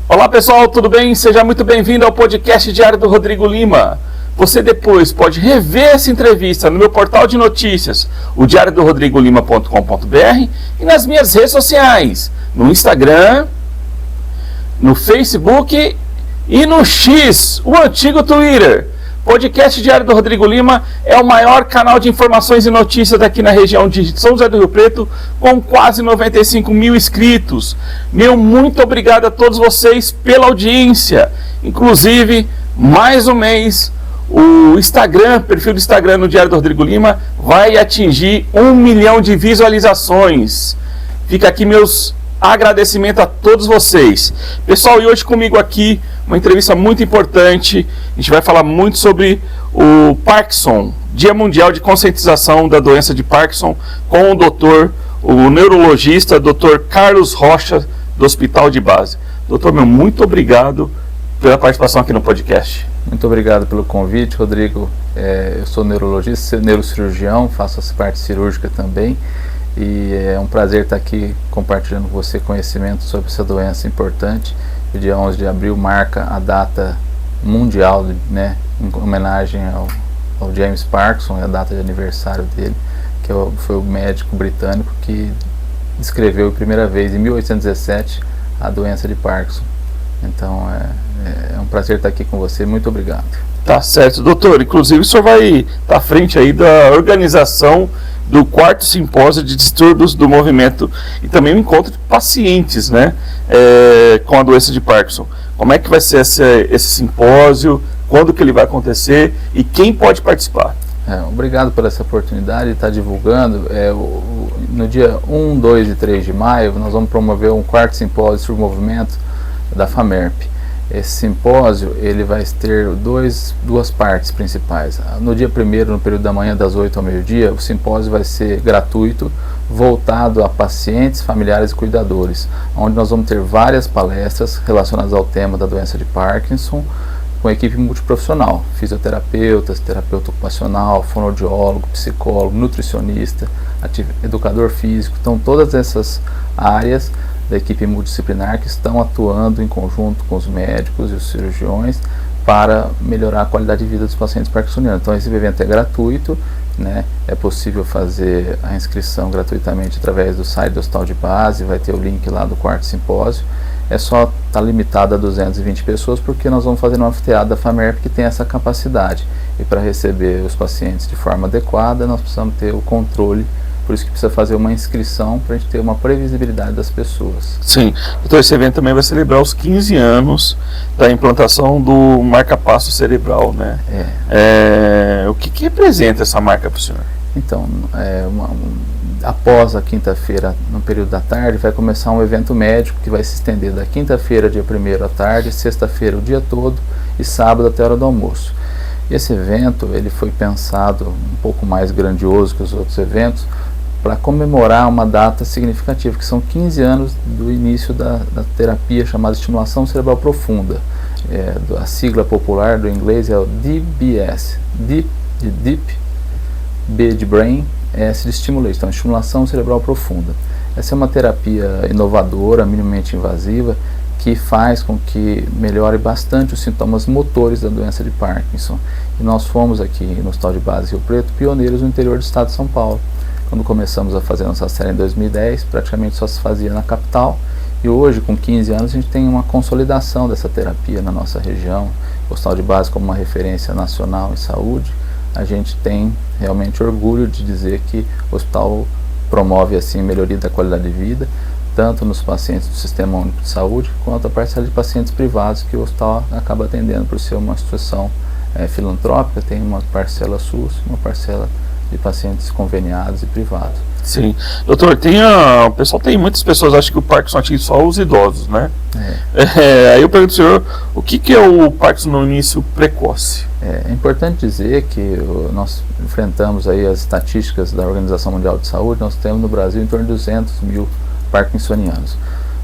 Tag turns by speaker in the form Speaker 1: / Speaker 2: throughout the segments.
Speaker 1: Olá pessoal, tudo bem? Seja muito bem-vindo ao podcast diário do Rodrigo Lima. Você depois pode rever essa entrevista no meu portal de notícias, o diariodorodrigolima.com.br, e nas minhas redes sociais, no Instagram, no Facebook e no X, o antigo Twitter. Podcast Diário do Rodrigo Lima é o maior canal de informações e notícias daqui na região de São José do Rio Preto, com quase 95 mil inscritos. Meu muito obrigado a todos vocês pela audiência. Inclusive, mais um mês, o perfil do Instagram no Diário do Rodrigo Lima vai atingir 1 milhão de visualizações. Fica aqui meus agradecimentos a todos vocês. Pessoal, e hoje comigo aqui uma entrevista muito importante. A gente vai falar muito sobre o Parkinson, Dia Mundial de Conscientização da Doença de Parkinson, com o neurologista, Dr. Carlos Rocha, do Hospital de Base. Doutor, muito obrigado pela participação aqui no podcast.
Speaker 2: Muito obrigado pelo convite, Rodrigo. Eu sou neurologista, neurocirurgião, faço essa parte cirúrgica também. E é um prazer estar aqui compartilhando com você conhecimento sobre essa doença importante. O dia 11 de abril marca a data mundial, né, em homenagem ao James Parkinson, é a data de aniversário dele, que foi o médico britânico que descreveu a primeira vez, em 1817, a doença de Parkinson. Então é um prazer estar aqui com você, muito obrigado.
Speaker 1: Tá certo, doutor. Inclusive o senhor vai estar à frente aí da organização do 4º simpósio de distúrbios do movimento e também o encontro de pacientes, né, com a doença de Parkinson. Como é que vai ser esse simpósio, quando que ele vai acontecer e quem pode participar?
Speaker 2: Obrigado por essa oportunidade de estar divulgando. No dia 1, 2 e 3 de maio nós vamos promover um 4º simpósio sobre o movimento da FAMERP. Esse simpósio ele vai ter duas partes principais. No dia 1º, no período da manhã, das 8 ao meio-dia, o simpósio vai ser gratuito, voltado a pacientes, familiares e cuidadores, onde nós vamos ter várias palestras relacionadas ao tema da doença de Parkinson, com equipe multiprofissional, fisioterapeutas, terapeuta ocupacional, fonoaudiólogo, psicólogo, nutricionista, educador físico. Então todas essas áreas da equipe multidisciplinar que estão atuando em conjunto com os médicos e os cirurgiões para melhorar a qualidade de vida dos pacientes parkinsonianos. Então esse evento é gratuito, né? É possível fazer a inscrição gratuitamente através do site do Hospital de Base, vai ter o link lá do 4º simpósio. É só estar limitado a 220 pessoas, porque nós vamos fazer um anfiteatro da FAMERP que tem essa capacidade. E para receber os pacientes de forma adequada, nós precisamos ter o controle. Por isso que precisa fazer uma inscrição para a gente ter uma previsibilidade das pessoas.
Speaker 1: Sim, então esse evento também vai celebrar os 15 anos da implantação do marca-passo cerebral, né? O que representa essa marca para o senhor?
Speaker 2: Então, após a quinta-feira, no período da tarde, vai começar um evento médico que vai se estender da quinta-feira, dia 1º à tarde, sexta-feira o dia todo e sábado até a hora do almoço. Esse evento ele foi pensado um pouco mais grandioso que os outros eventos, para comemorar uma data significativa, que são 15 anos do início da terapia chamada estimulação cerebral profunda. A sigla popular do inglês é o DBS, Deep de Deep, B de Brain, S de Stimulation, então estimulação cerebral profunda. Essa é uma terapia inovadora, minimamente invasiva, que faz com que melhore bastante os sintomas motores da doença de Parkinson. E nós fomos aqui no Hospital de Base Rio Preto pioneiros no interior do estado de São Paulo. Quando começamos a fazer nossa série em 2010, praticamente só se fazia na capital, e hoje, com 15 anos, a gente tem uma consolidação dessa terapia na nossa região. O Hospital de Base como uma referência nacional em saúde, a gente tem realmente orgulho de dizer que o hospital promove assim melhoria da qualidade de vida, tanto nos pacientes do Sistema Único de Saúde, quanto a parcela de pacientes privados que o hospital acaba atendendo por ser uma instituição filantrópica, tem uma parcela SUS, uma parcela de pacientes conveniados e privados.
Speaker 1: Sim. Doutor, o pessoal tem muitas pessoas acham que o Parkinson atinge só os idosos, né? Aí eu pergunto ao senhor, o que é o Parkinson no início precoce?
Speaker 2: É importante dizer que nós enfrentamos aí as estatísticas da Organização Mundial de Saúde, nós temos no Brasil em torno de 200 mil parkinsonianos.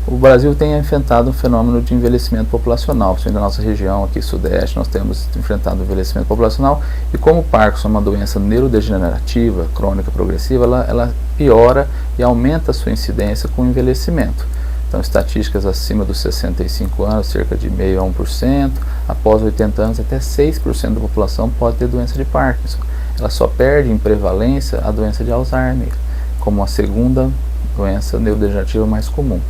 Speaker 2: O Brasil tem enfrentado um fenômeno de envelhecimento populacional, principalmente na nossa região aqui sudeste, nós temos enfrentado o envelhecimento populacional, e como o Parkinson é uma doença neurodegenerativa, crônica progressiva, ela piora e aumenta a sua incidência com o envelhecimento. Então, estatísticas acima dos 65 anos, cerca de 0,5% a 1%, após 80 anos, até 6% da população pode ter doença de Parkinson. Ela só perde em prevalência a doença de Alzheimer, como a segunda doença neurodegenerativa mais comum.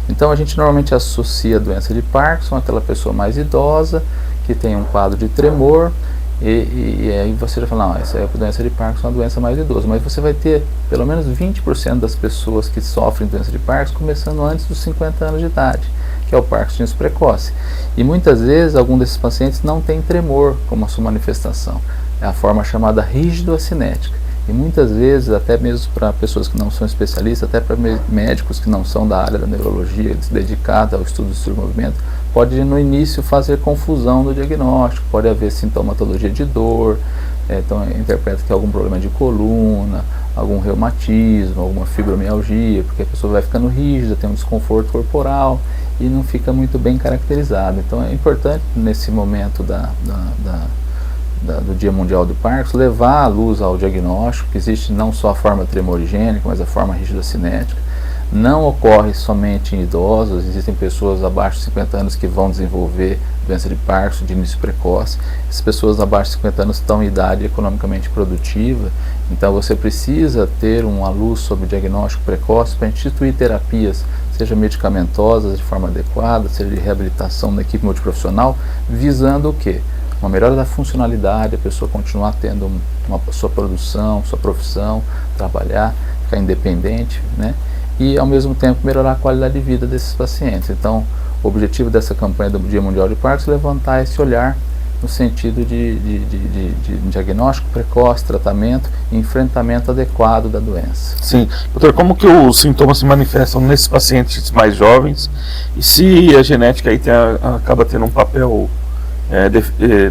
Speaker 2: Então a gente normalmente associa a doença de Parkinson àquela pessoa mais idosa, que tem um quadro de tremor, e aí você já fala, não, essa é a doença de Parkinson, é uma doença mais idosa, mas você vai ter pelo menos 20% das pessoas que sofrem doença de Parkinson começando antes dos 50 anos de idade, que é o Parkinson precoce. E muitas vezes algum desses pacientes não tem tremor como a sua manifestação, é a forma chamada rígido-acinética. E muitas vezes, até mesmo para pessoas que não são especialistas, até para médicos que não são da área da neurologia, dedicados ao estudo do movimento, pode no início fazer confusão no diagnóstico, pode haver sintomatologia de dor, então interpreta que é algum problema de coluna, algum reumatismo, alguma fibromialgia, porque a pessoa vai ficando rígida, tem um desconforto corporal e não fica muito bem caracterizado. Então é importante nesse momento do Dia Mundial do Parkinson, levar à luz ao diagnóstico que existe não só a forma tremorigênica, mas a forma rígido-cinética. Não ocorre somente em idosos, existem pessoas abaixo de 50 anos que vão desenvolver doença de Parkinson de início precoce. As pessoas abaixo de 50 anos estão em idade economicamente produtiva, então você precisa ter uma luz sobre o diagnóstico precoce para instituir terapias, seja medicamentosas de forma adequada, seja de reabilitação da equipe multiprofissional, visando o quê? Uma melhora da funcionalidade, a pessoa continuar tendo sua produção, sua profissão, trabalhar, ficar independente, né? E ao mesmo tempo melhorar a qualidade de vida desses pacientes. Então, o objetivo dessa campanha do Dia Mundial de Parkinson é levantar esse olhar no sentido de diagnóstico precoce, tratamento e enfrentamento adequado da doença.
Speaker 1: Sim. Doutor, como que os sintomas se manifestam nesses pacientes mais jovens e se a genética aí acaba tendo um papel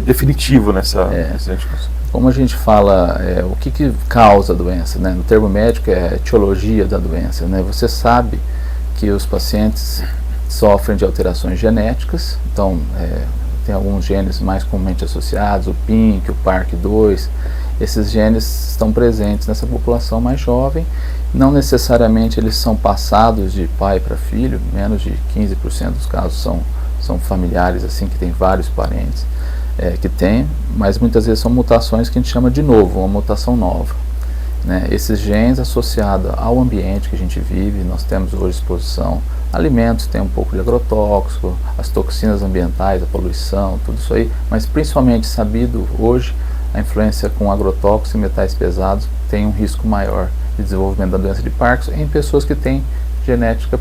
Speaker 1: definitivo nessa identificação?
Speaker 2: Como a gente fala, o que causa a doença, né? No termo médico é a etiologia da doença, né? Você sabe que os pacientes sofrem de alterações genéticas, então tem alguns genes mais comumente associados, o PINK, o PARC2, esses genes estão presentes nessa população mais jovem, não necessariamente eles são passados de pai para filho, menos de 15% dos casos são familiares, assim, que tem vários parentes que tem, mas muitas vezes são mutações que a gente chama de novo, uma mutação nova, né? Esses genes associados ao ambiente que a gente vive, nós temos hoje exposição a alimentos, tem um pouco de agrotóxico, as toxinas ambientais, a poluição, tudo isso aí, mas principalmente sabido hoje, a influência com agrotóxicos e metais pesados tem um risco maior de desenvolvimento da doença de Parkinson em pessoas que têm genética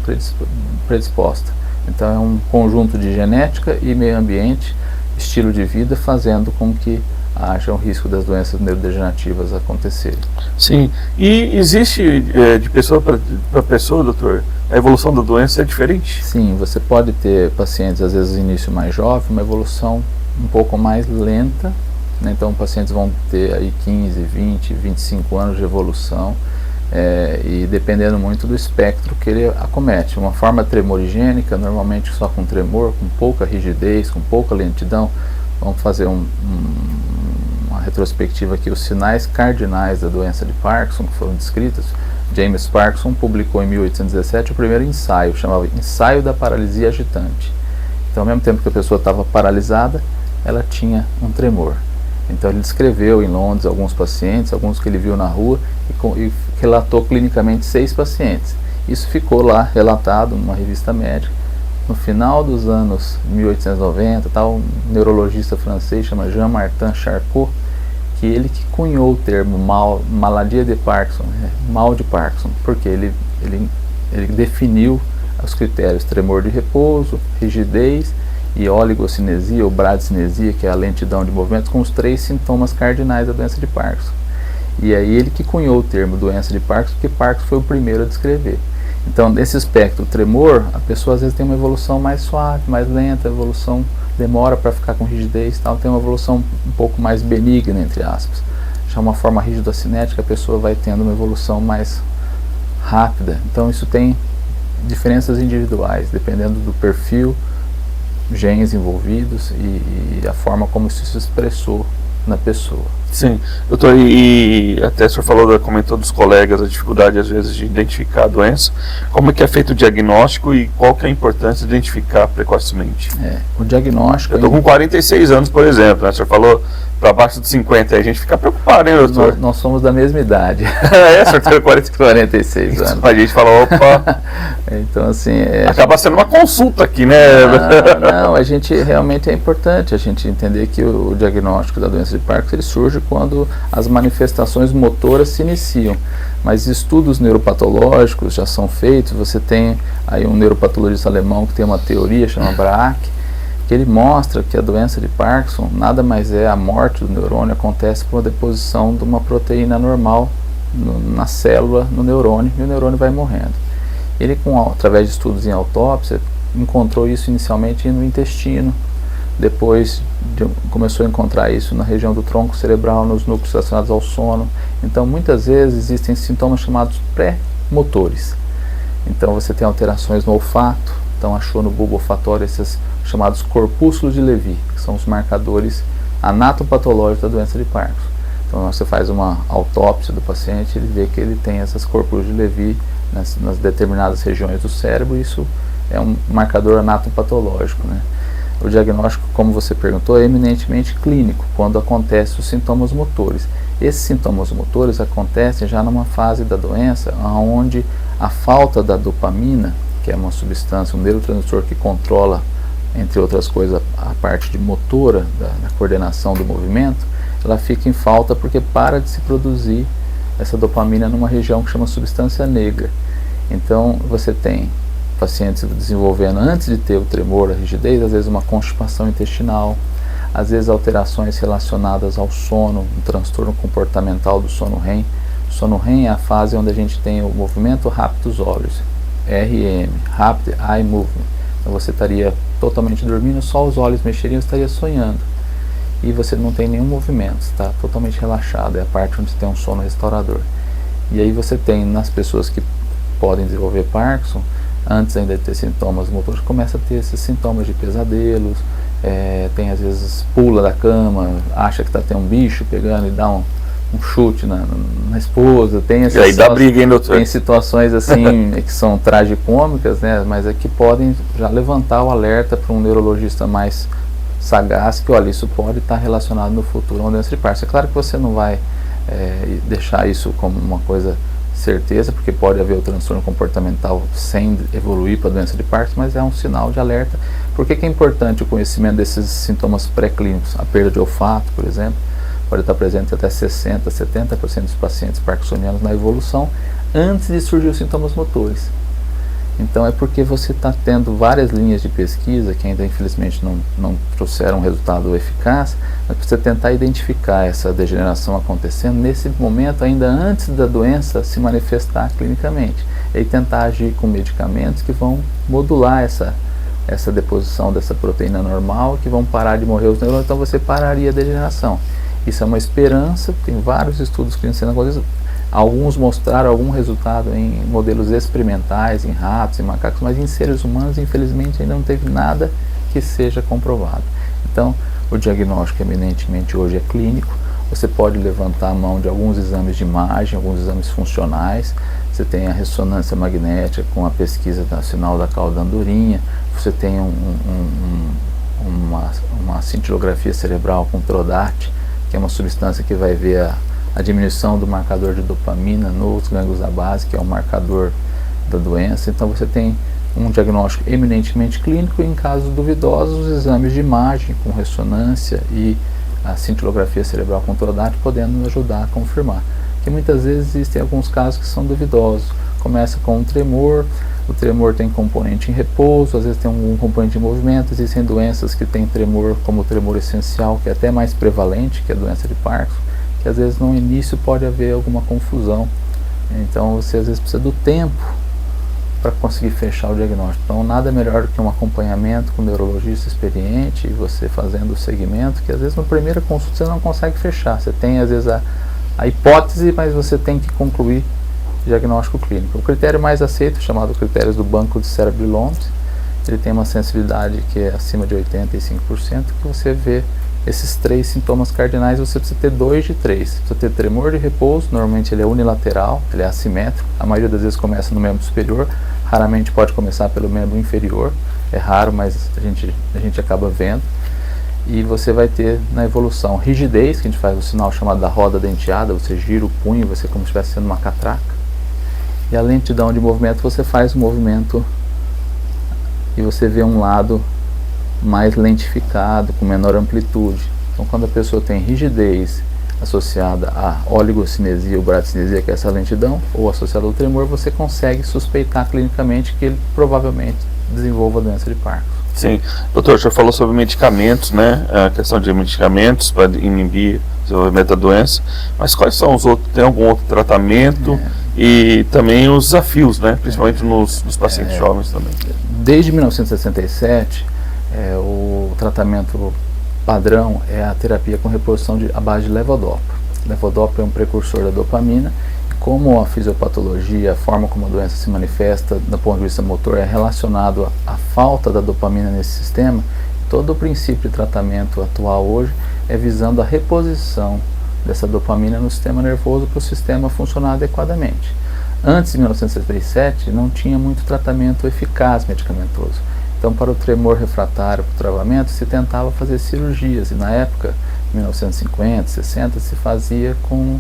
Speaker 2: predisposta. Então é um conjunto de genética e meio ambiente, estilo de vida, fazendo com que haja um risco das doenças neurodegenerativas acontecerem.
Speaker 1: Sim, e existe de pessoa para pessoa, doutor, a evolução da doença é diferente?
Speaker 2: Sim, você pode ter pacientes, às vezes, no início mais jovem, uma evolução um pouco mais lenta, né? Então pacientes vão ter aí 15, 20, 25 anos de evolução, e dependendo muito do espectro que ele acomete. Uma forma tremorigênica, normalmente só com tremor, com pouca rigidez, com pouca lentidão. Vamos fazer uma retrospectiva aqui, os sinais cardinais da doença de Parkinson que foram descritos. James Parkinson publicou em 1817 o primeiro ensaio, chamava Ensaio da Paralisia Agitante. Então, ao mesmo tempo que a pessoa estava paralisada, ela tinha um tremor. Então ele descreveu em Londres alguns pacientes, alguns que ele viu na rua, e relatou clinicamente 6 pacientes. Isso ficou lá relatado numa revista médica. No final dos anos 1890, um neurologista francês chamado Jean-Martin Charcot, que ele que cunhou o termo maladie de Parkinson, mal de Parkinson, porque ele definiu os critérios tremor de repouso, rigidez e oligocinesia ou bradicinesia, que é a lentidão de movimentos, com os 3 sintomas cardinais da doença de Parkinson. E aí ele que cunhou o termo doença de Parkinson, porque Parkinson foi o primeiro a descrever. Então, nesse espectro tremor, a pessoa às vezes tem uma evolução mais suave, mais lenta, a evolução demora para ficar com rigidez, tal, tem uma evolução um pouco mais benigna, entre aspas. Já uma forma rígido-cinética, a pessoa vai tendo uma evolução mais rápida. Então, isso tem diferenças individuais, dependendo do perfil, genes envolvidos e a forma como isso se expressou na pessoa.
Speaker 1: Sim, doutor, e até o senhor comentou dos colegas a dificuldade às vezes de identificar a doença. Como é que é feito o diagnóstico e qual que é a importância de identificar precocemente?
Speaker 2: O diagnóstico...
Speaker 1: Eu estou com 46 anos, por exemplo, né? O senhor falou para baixo de 50, aí a gente fica preocupado, hein, doutor?
Speaker 2: Nós somos da mesma idade.
Speaker 1: O senhor tem
Speaker 2: 46 anos.
Speaker 1: A gente fala, opa...
Speaker 2: Então, assim...
Speaker 1: Acaba sendo uma consulta aqui, né?
Speaker 2: Não, a gente realmente é importante a gente entender que o diagnóstico da doença de Parkinson ele surge quando as manifestações motoras se iniciam. Mas estudos neuropatológicos já são feitos. Você tem aí um neuropatologista alemão que tem uma teoria chamada Braak, que ele mostra que a doença de Parkinson nada mais é a morte do neurônio acontece por uma deposição de uma proteína normal na célula, no neurônio, e o neurônio vai morrendo. Ele, através de estudos em autópsia, encontrou isso inicialmente no intestino, depois começou a encontrar isso na região do tronco cerebral, nos núcleos relacionados ao sono. Então, muitas vezes existem sintomas chamados pré-motores. Então, você tem alterações no olfato, então achou no bulbo olfatório esses chamados corpúsculos de Levy, que são os marcadores anatopatológicos da doença de Parkinson. Então, você faz uma autópsia do paciente, ele vê que ele tem essas corpúsculos de Levy nas determinadas regiões do cérebro, e isso é um marcador anatopatológico, né? O diagnóstico, como você perguntou, é eminentemente clínico, quando acontecem os sintomas motores. Esses sintomas motores acontecem já numa fase da doença onde a falta da dopamina, que é uma substância, um neurotransmissor que controla, entre outras coisas, a parte de motora, da coordenação do movimento, ela fica em falta porque para de se produzir essa dopamina numa região que chama substância negra. Então, você tem pacientes desenvolvendo, antes de ter o tremor, a rigidez, às vezes uma constipação intestinal, às vezes alterações relacionadas ao sono, um transtorno comportamental do sono REM. O sono REM é a fase onde a gente tem o movimento rápido dos olhos, RM, Rapid Eye Movement. Então você estaria totalmente dormindo, só os olhos mexeriam, estaria sonhando. E você não tem nenhum movimento, está totalmente relaxado, é a parte onde tem um sono restaurador. E aí você tem, nas pessoas que podem desenvolver Parkinson, antes ainda de ter sintomas motores, começa a ter esses sintomas de pesadelos, tem às vezes pula da cama, acha que tem um bicho pegando e dá um chute na esposa, tem
Speaker 1: e aí dá briga, hein, doutor?
Speaker 2: Tem situações assim que são tragicômicas, né, mas é que podem já levantar o alerta para um neurologista mais sagaz, que olha, isso pode estar relacionado no futuro a uma doença de Parkinson. É claro que você não vai deixar isso como uma coisa certeza, porque pode haver o transtorno comportamental sem evoluir para a doença de Parkinson, mas é um sinal de alerta. Por que é importante o conhecimento desses sintomas pré-clínicos? A perda de olfato, por exemplo, pode estar presente até 60%, 70% dos pacientes parkinsonianos na evolução antes de surgir os sintomas motores. Então é porque você está tendo várias linhas de pesquisa que ainda infelizmente não trouxeram um resultado eficaz, mas para você tentar identificar essa degeneração acontecendo nesse momento, ainda antes da doença se manifestar clinicamente, e tentar agir com medicamentos que vão modular essa deposição dessa proteína normal, que vão parar de morrer os neurônios, então você pararia a degeneração. Isso é uma esperança, tem vários estudos clínicos sendo acontecidos. Alguns mostraram algum resultado em modelos experimentais, em ratos, em macacos, mas em seres humanos, infelizmente, ainda não teve nada que seja comprovado. Então, o diagnóstico eminentemente hoje é clínico. Você pode levantar a mão de alguns exames de imagem, alguns exames funcionais. Você tem a ressonância magnética com a pesquisa nacional da cauda andorinha. Você tem uma cintilografia cerebral com TRODAT, que é uma substância que vai ver a diminuição do marcador de dopamina nos gânglios da base, que é o marcador da doença. Então você tem um diagnóstico eminentemente clínico e, em casos duvidosos, os exames de imagem com ressonância e a cintilografia cerebral com TRODAT podendo nos ajudar a confirmar. Porque muitas vezes existem alguns casos que são duvidosos. Começa com um tremor, o tremor tem componente em repouso, às vezes tem um componente em movimento. Existem doenças que têm tremor como o tremor essencial, que é até mais prevalente que a doença de Parkinson, que às vezes no início pode haver alguma confusão. Então você às vezes precisa do tempo para conseguir fechar o diagnóstico. Então nada melhor do que um acompanhamento com um neurologista experiente, e você fazendo o segmento, que às vezes na primeira consulta você não consegue fechar. Você tem às vezes a hipótese, mas você tem que concluir o diagnóstico clínico. O critério mais aceito, chamado critérios do Banco de Cérebro e Londres, ele tem uma sensibilidade que é acima de 85%, que você vê esses 3 sintomas cardinais. Você precisa ter 2 de 3. Você precisa ter tremor de repouso, normalmente ele é unilateral, ele é assimétrico, a maioria das vezes começa no membro superior, raramente pode começar pelo membro inferior, é raro, mas a gente acaba vendo. E você vai ter na evolução rigidez, que a gente faz o sinal chamado da roda denteada, você gira o punho, você como se estivesse sendo uma catraca. E a lentidão de movimento, você faz o movimento e você vê um lado mais lentificado, com menor amplitude. Então quando a pessoa tem rigidez associada à oligocinesia ou bradicinesia, que é essa lentidão, ou associada ao tremor, você consegue suspeitar clinicamente que ele provavelmente desenvolva a doença de Parkinson.
Speaker 1: Sim. Doutor, o senhor falou sobre medicamentos, né? A questão de medicamentos para inibir o desenvolvimento da doença, mas quais são os outros? Tem algum outro tratamento? E também os desafios, né? Principalmente nos pacientes jovens também.
Speaker 2: Desde 1967, o tratamento padrão é a terapia com reposição à base de levodopa. Levodopa é um precursor da dopamina. Como a fisiopatologia, a forma como a doença se manifesta do ponto de vista motor é relacionado à falta da dopamina nesse sistema, todo o princípio de tratamento atual hoje é visando a reposição dessa dopamina no sistema nervoso para o sistema funcionar adequadamente. Antes de 1967 não tinha muito tratamento eficaz medicamentoso. Então, para o tremor refratário, para o travamento, se tentava fazer cirurgias, e na época, 1950, 60, se fazia com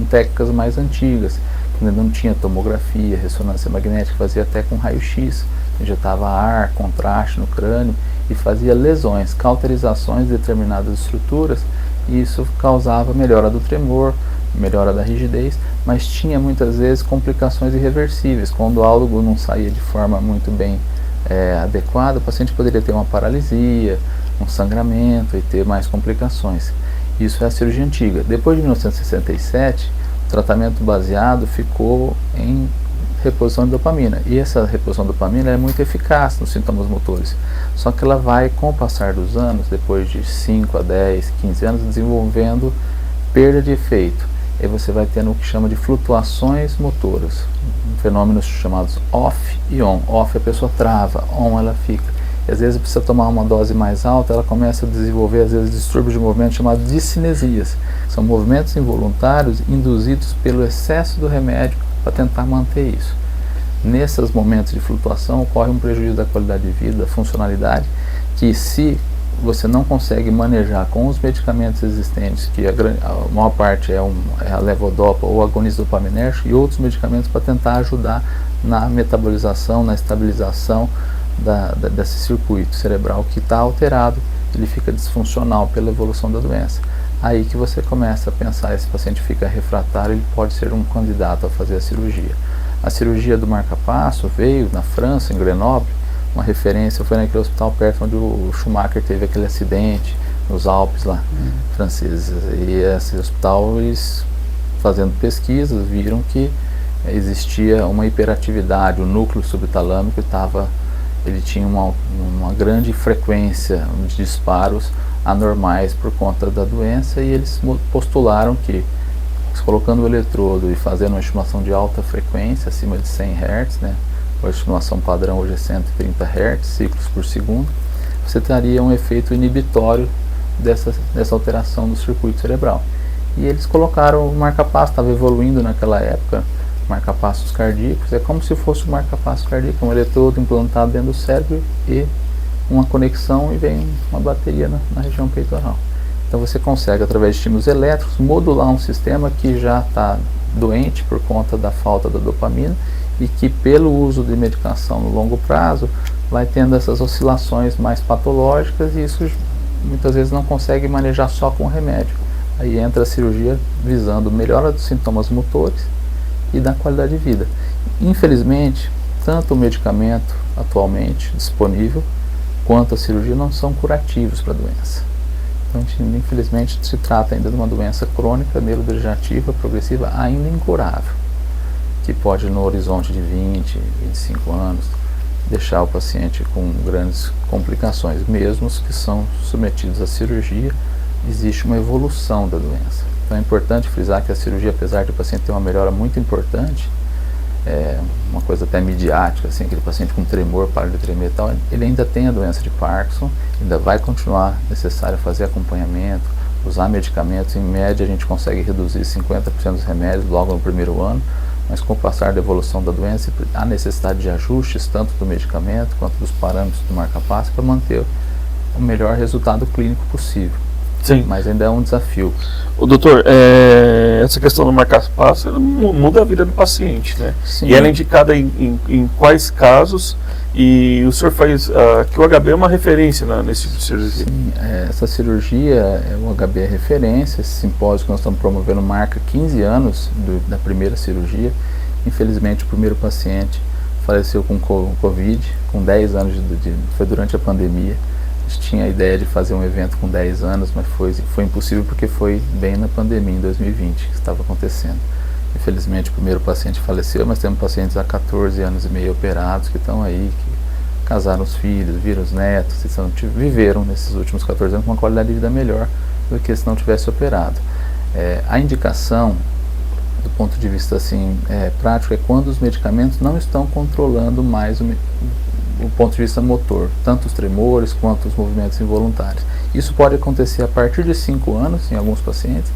Speaker 2: técnicas mais antigas, quando não tinha tomografia, ressonância magnética, fazia até com raio-x, injetava ar, contraste no crânio e fazia lesões, cauterizações de determinadas estruturas, e isso causava melhora do tremor, melhora da rigidez, mas tinha muitas vezes complicações irreversíveis. Quando o álogo não saía de forma muito bem adequada, o paciente poderia ter uma paralisia, um sangramento e ter mais complicações. Isso é a cirurgia antiga. Depois de 1967, o tratamento baseado ficou em reposição de dopamina. E essa reposição de dopamina é muito eficaz nos sintomas motores. Só que ela vai, com o passar dos anos, depois de 5 a 10, 15 anos, desenvolvendo perda de efeito. E você vai tendo o que chama de flutuações motoras, fenômenos chamados off e on. Off a pessoa trava, on ela fica. E às vezes precisa tomar uma dose mais alta, ela começa a desenvolver às vezes distúrbios de movimento chamados discinesias. São movimentos involuntários induzidos pelo excesso do remédio para tentar manter isso. Nesses momentos de flutuação ocorre um prejuízo da qualidade de vida, da funcionalidade, que se você não consegue manejar com os medicamentos existentes, que a maior parte é a levodopa ou agonista dopaminérgico, e outros medicamentos para tentar ajudar na metabolização, na estabilização desse circuito cerebral que está alterado, ele fica disfuncional pela evolução da doença. Aí que você começa a pensar, esse paciente fica refratário, ele pode ser um candidato a fazer a cirurgia. A cirurgia do marca-passo veio na França, em Grenoble, uma referência, foi naquele hospital perto onde o Schumacher teve aquele acidente, nos Alpes lá, franceses. E esse hospital, eles, fazendo pesquisas, viram que existia uma hiperatividade, o núcleo subtalâmico ele tinha uma grande frequência de disparos anormais por conta da doença, e eles postularam que, colocando o eletrodo e fazendo uma estimulação de alta frequência, acima de 100 Hz, né, a estimulação padrão hoje é 130 Hz, ciclos por segundo, você teria um efeito inibitório dessa alteração do circuito cerebral. E eles colocaram o marca-passo, estava evoluindo naquela época, marca-passos cardíacos, é como se fosse um marca-passo cardíaco, um eletrodo implantado dentro do cérebro e uma conexão, e vem uma bateria na região peitoral. Então você consegue, através de estímulos elétricos, modular um sistema que já está doente por conta da falta da dopamina, e que pelo uso de medicação no longo prazo vai tendo essas oscilações mais patológicas, e isso muitas vezes não consegue manejar só com remédio. Aí entra a cirurgia visando melhora dos sintomas motores e da qualidade de vida. Infelizmente, tanto o medicamento atualmente disponível quanto a cirurgia não são curativos para a doença. Então, infelizmente, se trata ainda de uma doença crônica, neurodegenerativa, progressiva, ainda incurável, que pode, no horizonte de 20, 25 anos, deixar o paciente com grandes complicações. Mesmo os que são submetidos à cirurgia, existe uma evolução da doença. Então é importante frisar que a cirurgia, apesar de o paciente ter uma melhora muito importante, uma coisa até midiática, assim, aquele paciente com tremor, para de tremer e tal, ele ainda tem a doença de Parkinson, ainda vai continuar necessário fazer acompanhamento, usar medicamentos. Em média, a gente consegue reduzir 50% dos remédios logo no primeiro ano, mas com o passar da evolução da doença, há necessidade de ajustes, tanto do medicamento quanto dos parâmetros do marca-passo, para manter o melhor resultado clínico possível.
Speaker 1: Sim.
Speaker 2: Mas ainda é um desafio.
Speaker 1: O doutor, essa questão do marca-passo muda a vida do paciente, né?
Speaker 2: Sim.
Speaker 1: E ela é indicada em quais casos? E o senhor faz que o HB é uma referência nesse tipo de cirurgia?
Speaker 2: Sim, essa cirurgia, o HB é referência. Esse simpósio que nós estamos promovendo marca 15 anos da primeira cirurgia. Infelizmente, o primeiro paciente faleceu com Covid, com 10 anos, foi durante a pandemia. A gente tinha a ideia de fazer um evento com 10 anos, mas foi impossível porque foi bem na pandemia, em 2020, que estava acontecendo. Infelizmente, o primeiro paciente faleceu, mas temos pacientes há 14 anos e meio operados que estão aí, que casaram os filhos, viram os netos, viveram nesses últimos 14 anos com uma qualidade de vida melhor do que se não tivesse operado. A indicação, do ponto de vista assim, prático, é quando os medicamentos não estão controlando mais o ponto de vista motor, tanto os tremores quanto os movimentos involuntários. Isso pode acontecer a partir de 5 anos em alguns pacientes,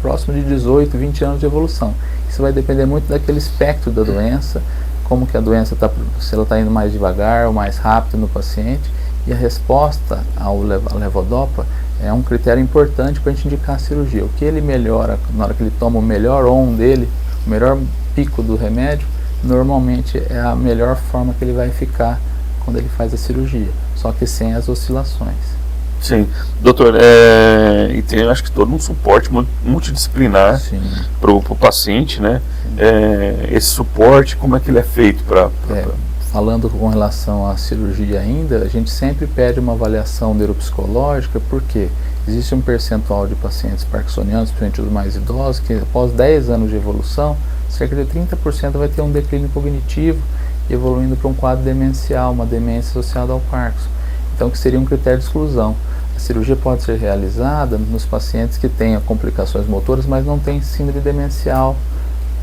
Speaker 2: próximo de 18, 20 anos de evolução. Isso vai depender muito daquele espectro da doença, como que a doença está, se ela está indo mais devagar ou mais rápido no paciente, e a resposta ao levodopa é um critério importante para a gente indicar a cirurgia. O que ele melhora na hora que ele toma o melhor ON dele, o melhor pico do remédio, normalmente é a melhor forma que ele vai ficar quando ele faz a cirurgia, só que sem as oscilações.
Speaker 1: Sim, doutor, e tem, acho que todo um suporte multidisciplinar para o paciente, né? Esse suporte, como é que ele é feito para...
Speaker 2: Falando com relação à cirurgia ainda, a gente sempre pede uma avaliação neuropsicológica, porque existe um percentual de pacientes parkinsonianos, principalmente os mais idosos, que após 10 anos de evolução, cerca de 30% vai ter um declínio cognitivo, evoluindo para um quadro demencial, uma demência associada ao Parkinson. Então, que seria um critério de exclusão. A cirurgia pode ser realizada nos pacientes que tenham complicações motoras, mas não têm síndrome demencial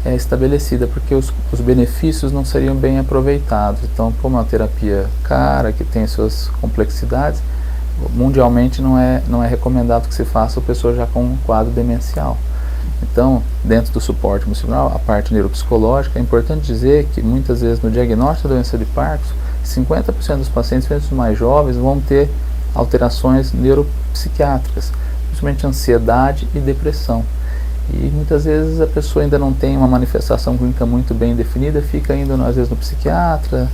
Speaker 2: estabelecida, porque os benefícios não seriam bem aproveitados. Então, como uma terapia cara, que tem suas complexidades, mundialmente não é recomendado que se faça a pessoa já com um quadro demencial. Então, dentro do suporte emocional, a parte neuropsicológica, é importante dizer que muitas vezes no diagnóstico da doença de Parkinson, 50% dos pacientes, principalmente os mais jovens, vão ter alterações neuropsiquiátricas, principalmente ansiedade e depressão. E muitas vezes a pessoa ainda não tem uma manifestação clínica muito bem definida, fica indo às vezes no psiquiatra,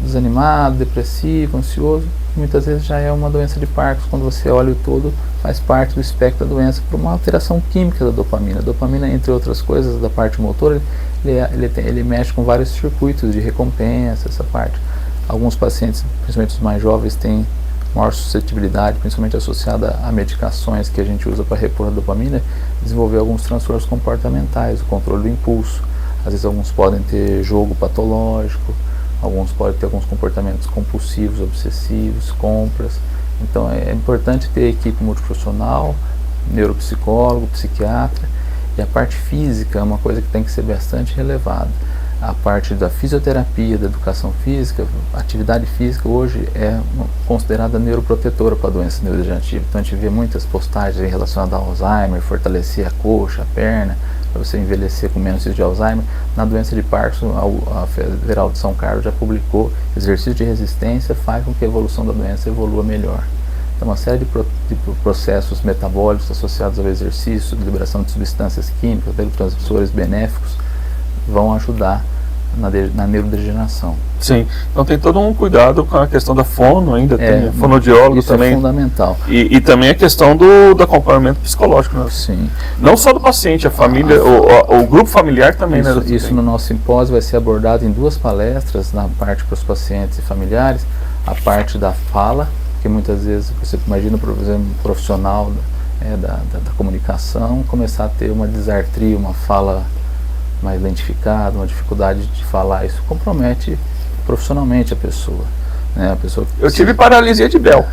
Speaker 2: desanimado, depressivo, ansioso. Muitas vezes já é uma doença de Parkinson. Quando você olha o todo, faz parte do espectro da doença por uma alteração química da dopamina. A dopamina, entre outras coisas, da parte motora, ele mexe com vários circuitos de recompensa, essa parte. Alguns pacientes, principalmente os mais jovens, têm maior suscetibilidade, principalmente associada a medicações que a gente usa para repor a dopamina, desenvolver alguns transtornos comportamentais, o controle do impulso. Às vezes alguns podem ter jogo patológico, alguns podem ter alguns comportamentos compulsivos, obsessivos, compras. Então é importante ter equipe multiprofissional, neuropsicólogo, psiquiatra, e a parte física é uma coisa que tem que ser bastante relevada. A parte da fisioterapia, da educação física, a atividade física hoje é considerada neuroprotetora para a doença neurodegenerativa. Então a gente vê muitas postagens relacionadas ao Alzheimer, fortalecer a coxa, a perna, para você envelhecer com menos risco de Alzheimer. Na doença de Parkinson, a Federal de São Carlos já publicou exercício de resistência faz com que a evolução da doença evolua melhor. Então uma série de processos metabólicos associados ao exercício, de liberação de substâncias químicas, neurotransmissores benéficos, vão ajudar na neurodegeneração.
Speaker 1: Sim, então tem todo um cuidado com a questão da fono, ainda tem fonoaudiólogo
Speaker 2: isso
Speaker 1: também.
Speaker 2: É fundamental.
Speaker 1: E também a questão do acompanhamento psicológico, né?
Speaker 2: Sim.
Speaker 1: Não só do paciente, a família, o grupo familiar também,
Speaker 2: isso,
Speaker 1: né?
Speaker 2: Isso no nosso simpósio vai ser abordado em 2 palestras, na parte para os pacientes e familiares, a parte da fala, porque muitas vezes você imagina, por exemplo, um profissional da comunicação começar a ter uma disartria, uma fala mais lentificada, uma dificuldade de falar, isso compromete profissionalmente a pessoa, né?
Speaker 1: Eu tive paralisia de Bell.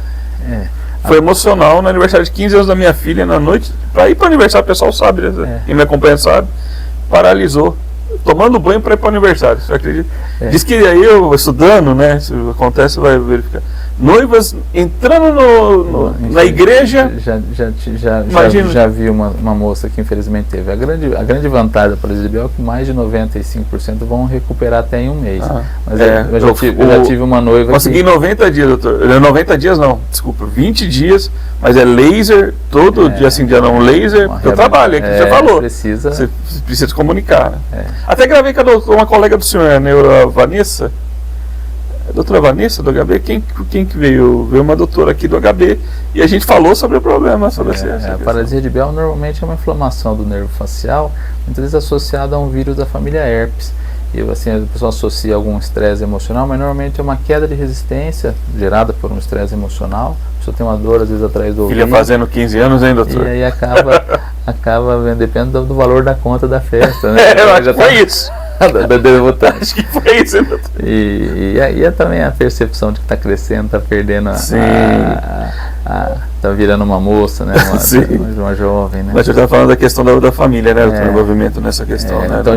Speaker 1: Foi emocional no aniversário de 15 anos da minha filha, na noite, para ir para o aniversário, o pessoal sabe, né? Quem me acompanha sabe, paralisou, tomando banho para ir para o aniversário, você acredita? Diz que aí eu estudando, né, se acontece, vai verificar. Noivas entrando na igreja.
Speaker 2: Já vi uma moça que infelizmente teve. A grande vantagem da paralisia de Bell é que mais de 95% vão recuperar até em um mês. Mas eu já tive uma noiva.
Speaker 1: Consegui em 90 dias, doutor. 90 dias não, desculpa, 20 dias, mas é laser, todo dia sim, dia não, laser. Eu trabalho, é que você falou. Você precisa comunicar. Né? Até gravei com uma colega do senhor, a neuro Vanessa. A doutora Vanessa do HB, quem que veio? Veio uma doutora aqui do HB e a gente falou sobre o problema, sobre
Speaker 2: a paralisia de Bell normalmente é uma inflamação do nervo facial, muitas vezes associada a um vírus da família herpes. E assim, a pessoa associa algum estresse emocional, mas normalmente é uma queda de resistência gerada por um estresse emocional. A pessoa tem uma dor às vezes atrás do ouvido.
Speaker 1: Filha fazendo 15 anos, hein, doutor?
Speaker 2: E aí acaba dependendo do valor da conta da festa, né?
Speaker 1: Eu acho que foi isso.
Speaker 2: Da debutante.
Speaker 1: Acho que foi isso, doutor.
Speaker 2: E é também a percepção de que está crecendo, está perdendo tá virando uma moça, né? Uma jovem, né?
Speaker 1: Mas você está falando da questão da família, né? Do envolvimento nessa questão, né?
Speaker 2: Então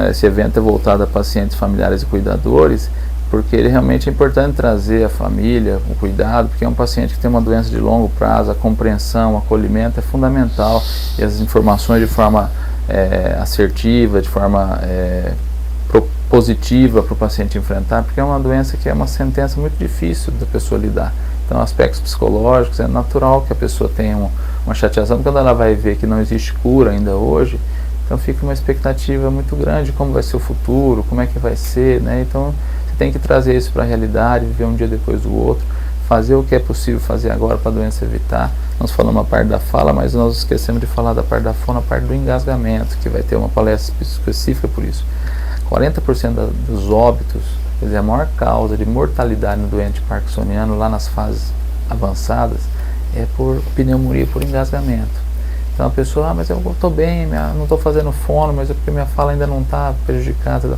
Speaker 2: esse evento é voltado a pacientes, familiares e cuidadores, porque ele realmente é importante trazer a família, o cuidado, porque é um paciente que tem uma doença de longo prazo, a compreensão, o acolhimento é fundamental, e as informações de forma assertiva, de forma positiva para o paciente enfrentar, porque é uma doença que é uma sentença muito difícil da pessoa lidar. Então, aspectos psicológicos, é natural que a pessoa tenha uma chateação, quando ela vai ver que não existe cura ainda hoje, então fica uma expectativa muito grande de como vai ser o futuro, como é que vai ser, né? Então, você tem que trazer isso para a realidade, viver um dia depois do outro, fazer o que é possível fazer agora para a doença evitar. Nós falamos a parte da fala, mas nós esquecemos de falar da parte da fono, a parte do engasgamento, que vai ter uma palestra específica por isso. 40% dos óbitos, quer dizer, a maior causa de mortalidade no doente parkinsoniano lá nas fases avançadas é por pneumonia, por engasgamento. Então a pessoa, mas eu estou bem, não estou fazendo fono, mas é porque minha fala ainda não está prejudicada.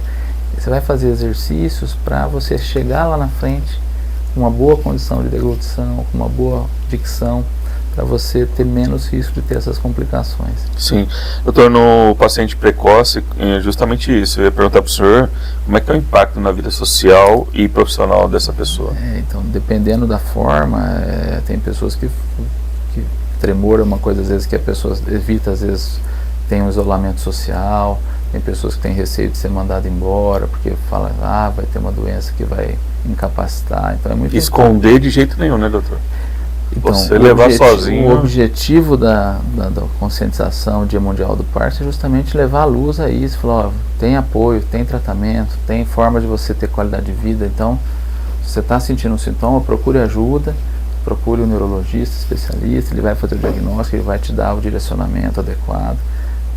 Speaker 2: Você vai fazer exercícios para você chegar lá na frente com uma boa condição de deglutição, com uma boa dicção, para você ter menos risco de ter essas complicações.
Speaker 1: Sim. Doutor, no paciente precoce, justamente isso, eu ia perguntar para o senhor como é que é o impacto na vida social e profissional dessa pessoa.
Speaker 2: Então, dependendo da forma, tem pessoas que tremor é uma coisa, às vezes, que a pessoa evita, às vezes tem um isolamento social, tem pessoas que têm receio de ser mandado embora, porque fala, vai ter uma doença que vai incapacitar, então é muito
Speaker 1: esconder de jeito nenhum, né, doutor?
Speaker 2: Então,
Speaker 1: você levar sozinho.
Speaker 2: O objetivo da conscientização Dia Mundial do Parkinson é justamente levar à luz a isso, falar, tem apoio, tem tratamento, tem forma de você ter qualidade de vida. Então, se você está sentindo um sintoma, procure ajuda, procure um neurologista, especialista, ele vai fazer o diagnóstico, ele vai te dar o direcionamento adequado.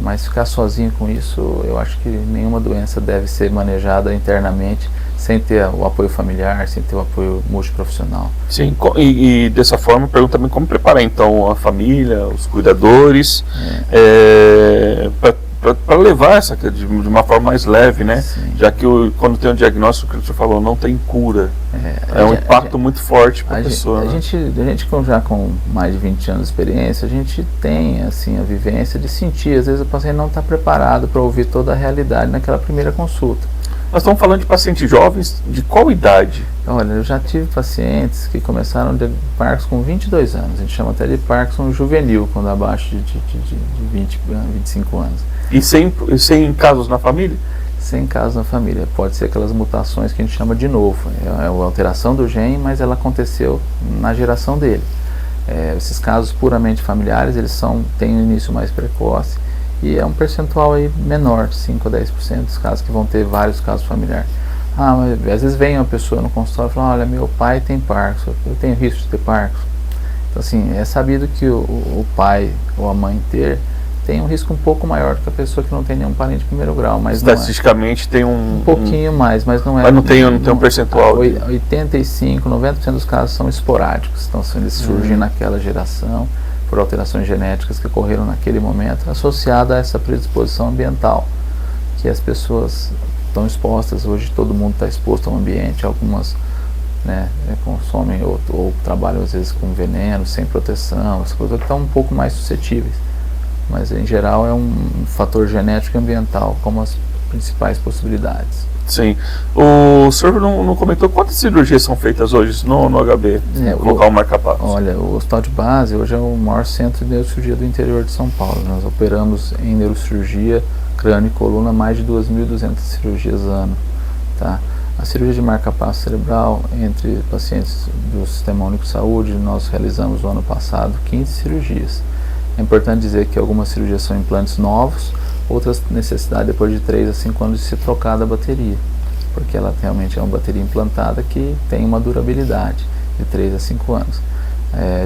Speaker 2: Mas ficar sozinho com isso, eu acho que nenhuma doença deve ser manejada internamente sem ter o apoio familiar, sem ter o apoio multiprofissional.
Speaker 1: Sim, e dessa forma, pergunto também como preparar então a família, os cuidadores, para levar essa de uma forma mais leve, né?
Speaker 2: Sim.
Speaker 1: Já que quando tem um diagnóstico, que você falou, não tem cura. É um impacto muito forte para a pessoa.
Speaker 2: A gente já com mais de 20 anos de experiência, a gente tem assim, a vivência de sentir, às vezes o paciente não está preparado para ouvir toda a realidade naquela primeira consulta.
Speaker 1: Nós estamos falando de pacientes jovens, de qual idade?
Speaker 2: Olha, eu já tive pacientes que começaram de Parkinson com 22 anos, a gente chama até de Parkinson juvenil, quando abaixo de 20, 25 anos.
Speaker 1: E sem casos na família?
Speaker 2: Sem casos na família, pode ser aquelas mutações que a gente chama de novo, é uma alteração do gene, mas ela aconteceu na geração dele. Esses casos puramente familiares, eles têm um início mais precoce, e é um percentual aí menor, 5 a 10% dos casos que vão ter vários casos familiares. Mas às vezes vem uma pessoa no consultório e fala, olha, meu pai tem Parkinson, eu tenho risco de ter Parkinson. Então assim, é sabido que o pai ou a mãe tem tem um risco um pouco maior do que a pessoa que não tem nenhum parente de primeiro grau, mas
Speaker 1: estatisticamente tem
Speaker 2: um pouquinho mais, mas não é.
Speaker 1: Mas não tem um percentual.
Speaker 2: 85, 90% dos casos são esporádicos, estão surgindo naquela geração por alterações genéticas que ocorreram naquele momento, associada a essa predisposição ambiental, que as pessoas estão expostas. Hoje todo mundo está exposto ao ambiente, algumas, né, consomem ou trabalham às vezes com veneno, sem proteção, as coisas estão um pouco mais suscetíveis, mas em geral é um fator genético e ambiental como as principais possibilidades.
Speaker 1: Sim. O senhor não comentou quantas cirurgias são feitas hoje no HB, colocar o marca-passo?
Speaker 2: Olha, o Hospital de Base hoje é o maior centro de neurocirurgia do interior de São Paulo. Nós operamos em neurocirurgia, crânio e coluna, mais de 2.200 cirurgias ano. Tá? A cirurgia de marca-passo cerebral entre pacientes do Sistema Único de Saúde, nós realizamos no ano passado 15 cirurgias. É importante dizer que algumas cirurgias são implantes novos, outras necessidade depois de 3 a 5 anos de se trocar da bateria, porque ela realmente é uma bateria implantada que tem uma durabilidade de 3 a 5 anos.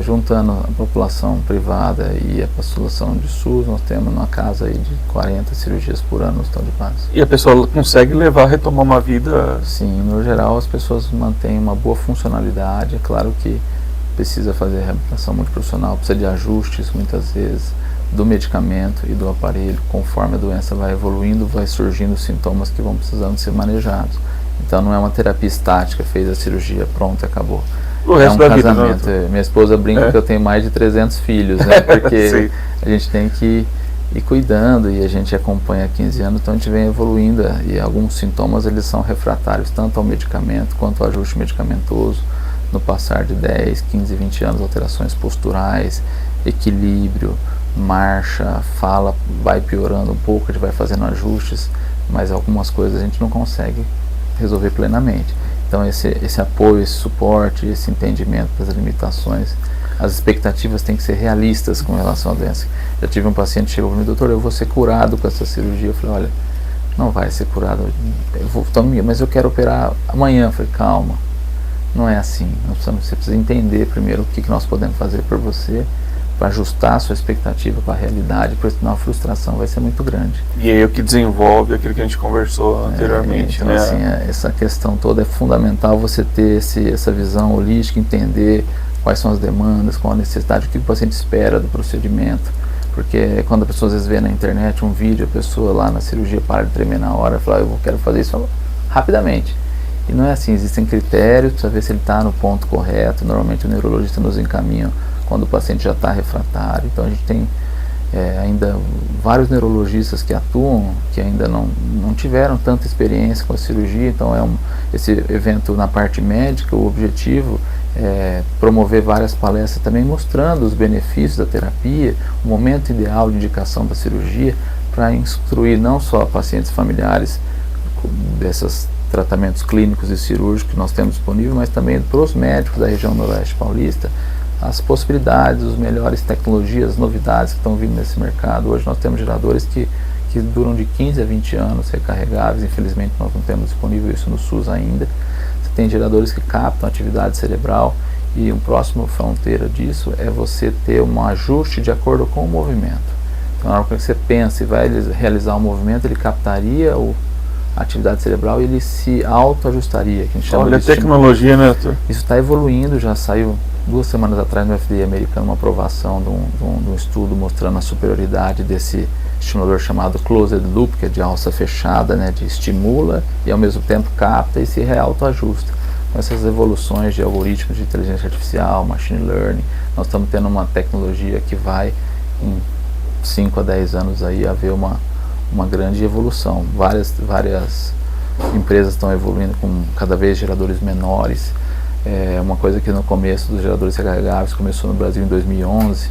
Speaker 2: Juntando a população privada e a população de SUS, nós temos uma casa aí de 40 cirurgias por ano no Hospital de Base.
Speaker 1: E a pessoa consegue retomar uma vida?
Speaker 2: Sim, no geral as pessoas mantêm uma boa funcionalidade. É claro que precisa fazer reabilitação multiprofissional, precisa de ajustes muitas vezes do medicamento e do aparelho. Conforme a doença vai evoluindo, vai surgindo sintomas que vão precisando ser manejados. Então não é uma terapia estática, fez a cirurgia, pronto, acabou. É um casamento. Minha esposa brinca que eu tenho mais de 300 filhos, né? Porque a gente tem que ir cuidando e a gente acompanha há 15 anos, então a gente vem evoluindo e alguns sintomas eles são refratários tanto ao medicamento quanto ao ajuste medicamentoso. No passar de 10, 15, 20 anos, alterações posturais, equilíbrio, marcha, fala vai piorando um pouco, a gente vai fazendo ajustes, mas algumas coisas a gente não consegue resolver plenamente. Então esse apoio, esse suporte, esse entendimento das limitações, as expectativas têm que ser realistas com relação à doença. Já tive um paciente que chegou para mim: doutor, eu vou ser curado com essa cirurgia. Eu falei: olha, não vai ser curado, mas eu quero operar amanhã. Eu falei: calma, não é assim. Você precisa entender primeiro o que nós podemos fazer por você, para ajustar a sua expectativa com a realidade, porque senão a frustração vai ser muito grande.
Speaker 1: E aí o que desenvolve aquilo que a gente conversou anteriormente.
Speaker 2: Então,
Speaker 1: né?
Speaker 2: assim, essa questão toda é fundamental, você ter essa visão holística, entender quais são as demandas, qual a necessidade, o que o paciente espera do procedimento. Porque quando a pessoa às vezes vê na internet um vídeo, a pessoa lá na cirurgia para de tremer na hora, fala: eu quero fazer isso rapidamente. E não é assim, existem critérios, precisa ver se ele está no ponto correto. Normalmente o neurologista nos encaminha quando o paciente já está refratário. Então a gente tem ainda vários neurologistas que atuam, que ainda não tiveram tanta experiência com a cirurgia. Então esse evento na parte médica, o objetivo é promover várias palestras também mostrando os benefícios da terapia, o momento ideal de indicação da cirurgia, para instruir não só pacientes familiares desses tratamentos clínicos e cirúrgicos que nós temos disponível, mas também para os médicos da região noroeste paulista, as possibilidades, as melhores tecnologias, as novidades que estão vindo nesse mercado. Hoje nós temos geradores que duram de 15 a 20 anos, recarregáveis. Infelizmente nós não temos disponível isso no SUS ainda. Você tem geradores que captam atividade cerebral, e um próximo fronteira disso é você ter um ajuste de acordo com o movimento. Então na hora que você pensa e vai realizar um movimento, ele captaria a atividade cerebral e ele se autoajustaria, que a gente chama de
Speaker 1: tecnologia, né, doutor?
Speaker 2: Isso está evoluindo, já saiu 2 semanas atrás no FDA americano uma aprovação de um estudo mostrando a superioridade desse estimulador chamado closed loop, que é de alça fechada, né, de estimula e ao mesmo tempo capta e se autoajusta. Com essas evoluções de algoritmos de inteligência artificial, machine learning, nós estamos tendo uma tecnologia que vai em 5 a 10 anos aí haver uma grande evolução. Várias empresas estão evoluindo com cada vez geradores menores. Uma coisa que no começo dos geradores recarregáveis começou no Brasil em 2011,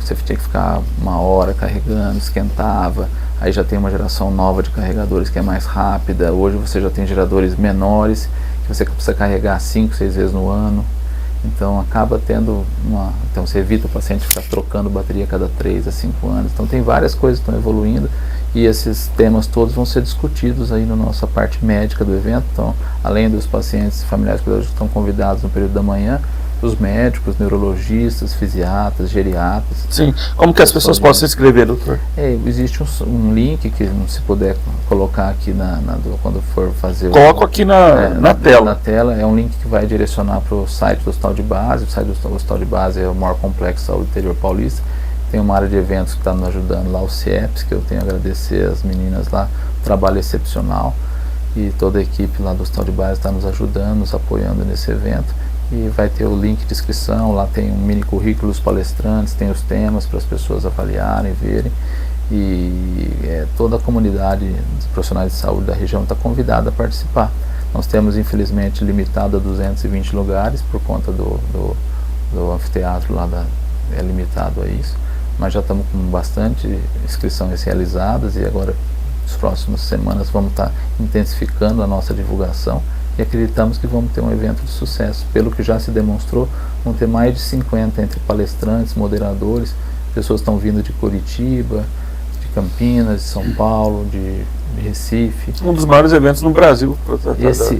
Speaker 2: você tinha que ficar 1 hora carregando, esquentava. Aí já tem uma geração nova de carregadores que é mais rápida. Hoje você já tem geradores menores que você precisa carregar 5, 6 vezes no ano. Então acaba tendo então você evita o paciente ficar trocando bateria a cada 3 a 5 anos. Então tem várias coisas que estão evoluindo, e esses temas todos vão ser discutidos aí na nossa parte médica do evento. Então, além dos pacientes familiares cuidadores que estão convidados no período da manhã, os médicos, neurologistas, fisiatras, geriatras.
Speaker 1: Sim, como que as pessoas possam se inscrever, doutor?
Speaker 2: Existe um link que, se puder colocar aqui quando for fazer...
Speaker 1: Coloco aqui na tela.
Speaker 2: Na tela, é um link que vai direcionar para o site do Hospital de Base. O site do Hospital de Base é o maior complexo de saúde do interior paulista. Tem uma área de eventos que está nos ajudando lá, o CIEPS, que eu tenho a agradecer às meninas lá, um trabalho excepcional. E toda a equipe lá do Hospital de Base está nos ajudando, nos apoiando nesse evento. E vai ter o link de inscrição, lá tem um mini currículo dos palestrantes, tem os temas para as pessoas avaliarem, verem. E toda a comunidade dos profissionais de saúde da região está convidada a participar. Nós temos, infelizmente, limitado a 220 lugares, por conta do anfiteatro lá, é limitado a isso. Mas já estamos com bastante inscrições realizadas e agora, nas próximas semanas, vamos estar intensificando a nossa divulgação e acreditamos que vamos ter um evento de sucesso. Pelo que já se demonstrou, vão ter mais de 50 entre palestrantes, moderadores, pessoas estão vindo de Curitiba, de Campinas, de São Paulo, de Recife.
Speaker 1: Um dos maiores eventos no Brasil.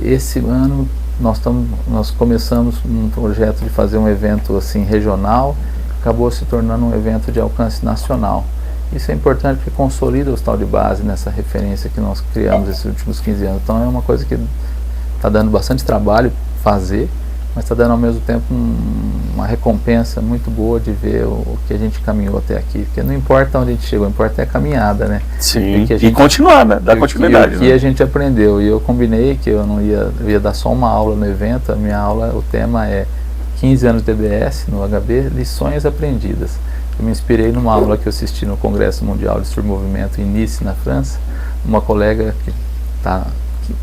Speaker 2: Esse ano nós começamos um projeto de fazer um evento assim regional, acabou se tornando um evento de alcance nacional. Isso é importante porque consolida o Hospital de Base nessa referência que nós criamos esses últimos 15 anos. Então é uma coisa que está dando bastante trabalho fazer, mas está dando ao mesmo tempo uma recompensa muito boa de ver o que a gente caminhou até aqui. Porque não importa onde a gente chegou, importa é a caminhada, né?
Speaker 1: Sim, e continuar, né? Dar continuidade.
Speaker 2: O que a gente aprendeu. E eu combinei que eu não ia dar só uma aula no evento. A minha aula, o tema é 15 anos de DBS no HB, lições aprendidas. Eu me inspirei numa aula que eu assisti no Congresso Mundial de Surmovimento em Nice, na França. Uma colega que está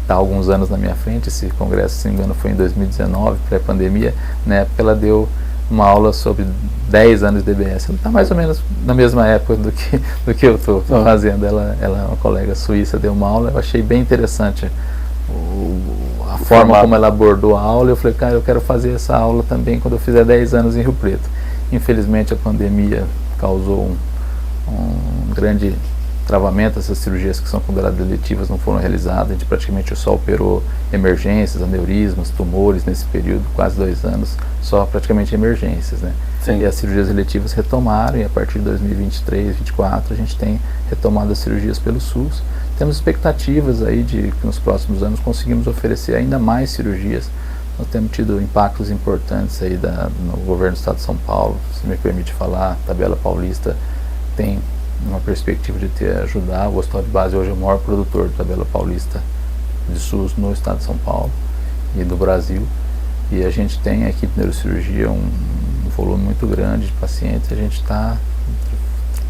Speaker 2: há alguns anos na minha frente, esse congresso, se não me engano, foi em 2019, pré-pandemia, na época ela deu uma aula sobre 10 anos de DBS. Ela está mais ou menos na mesma época do que eu estou fazendo. Ela é uma colega suíça, deu uma aula, eu achei bem interessante a forma como ela abordou a aula. Eu falei, cara, eu quero fazer essa aula também quando eu fizer 10 anos em Rio Preto. Infelizmente a pandemia causou um grande travamento. Essas cirurgias que são consideradas eletivas não foram realizadas. A gente praticamente só operou emergências, aneurismas, tumores nesse período, quase 2 anos, só praticamente emergências, né?
Speaker 1: Sim.
Speaker 2: E as cirurgias eletivas retomaram, e a partir de 2023, 2024 a gente tem retomado as cirurgias pelo SUS. Temos expectativas aí de que nos próximos anos conseguimos oferecer ainda mais cirurgias. Nós temos tido impactos importantes aí no governo do Estado de São Paulo. Se me permite falar, a Tabela Paulista tem uma perspectiva de ajudar. O Hospital de Base hoje é o maior produtor de Tabela Paulista de SUS no Estado de São Paulo e do Brasil. E a gente tem aqui de neurocirurgia um volume muito grande de pacientes. A gente está